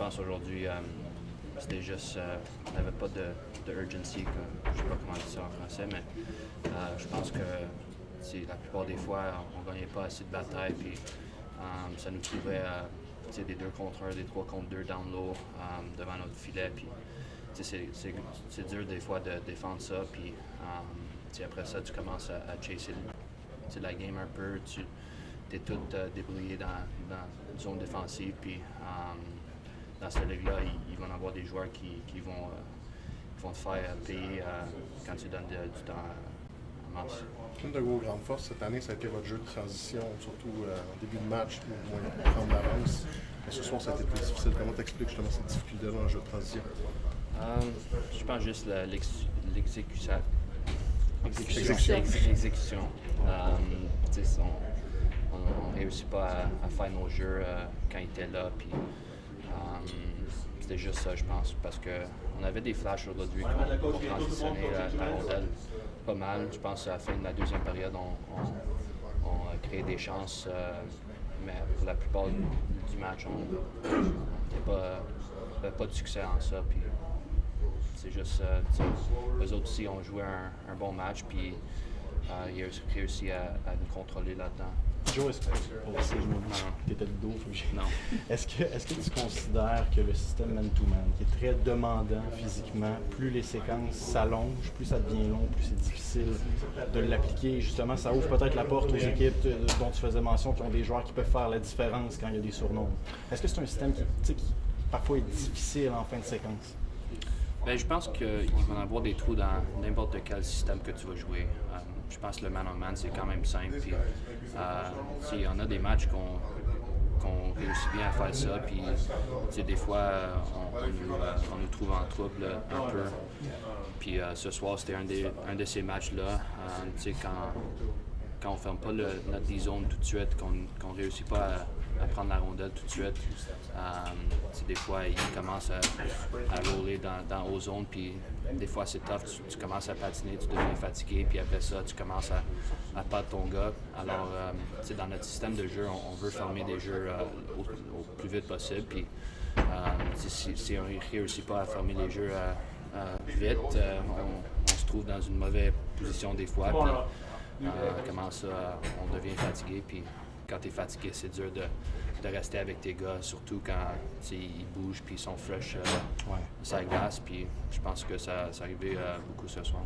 pense aujourd'hui, c'était juste, on n'avait pas de urgency, je ne sais pas comment dire ça en français, mais je pense que la plupart des fois, on ne gagnait pas assez de batailles, puis ça nous trouvait des 2 contre 1, des 3 contre 2 down low devant notre filet, puis c'est dur des fois de défendre ça, puis après ça, tu commences à chasser la game un peu, tu es tout débrouillé dans une zone défensive, puis dans cette ligue-là, il va y avoir des joueurs qui vont te faire payer quand tu donnes du temps en masse. Une de vos grandes forces cette année, ça a été votre jeu de transition, surtout en début de match, au moins prendre l'avance. Mais ce soir, ça a été plus difficile. Comment t'expliques justement cette difficulté dans le jeu de transition? Je pense juste l'exécution. On ne réussit pas à faire nos jeux quand il était là. Puis, c'était juste ça, je pense, parce qu'on avait des flashs aujourd'hui pour transitionner la rondelle pas mal. Je pense qu'à la fin de la deuxième période, on a créé des chances, mais pour la plupart du match, on n'avait pas de succès en ça. Puis, c'est juste, eux autres aussi ont joué un bon match, puis ils ont réussi à nous contrôler là-dedans. Joe, est-ce que t'étais de dos? Non. Est-ce que tu considères que le système man-to-man, qui est très demandant physiquement, plus les séquences s'allongent, plus ça devient long, plus c'est difficile de l'appliquer? Justement, ça ouvre peut-être la porte aux équipes dont tu faisais mention, qui ont des joueurs qui peuvent faire la différence quand il y a des surnoms. Est-ce que c'est un système qui parfois est difficile en fin de séquence? Bien, je pense qu'il va y avoir des trous dans n'importe quel système que tu vas jouer. Je pense que le man-on-man, c'est quand même simple. Puis, il y en a des matchs qu'on réussit bien à faire ça. Puis, des fois, on nous trouve en trouble un peu. Puis, ce soir, c'était un de ces matchs-là. Quand on ne ferme pas notre D-zone tout de suite, qu'on ne réussit pas à prendre la rondelle tout de suite, des fois, il commence à rouler dans haut zone, puis des fois, c'est tough, tu commences à patiner, tu deviens fatigué, puis après ça, tu commences à perdre ton gars. Alors, dans notre système de jeu, on veut fermer des jeux au plus vite possible, puis si on ne réussit pas à fermer les jeux vite, on se trouve dans une mauvaise position des fois, puis on devient fatigué, puis quand tu es fatigué, c'est dur de rester avec tes gars, surtout quand ils bougent puis ils sont fresh sur la glace. Puis je pense que ça arrivait beaucoup ce soir.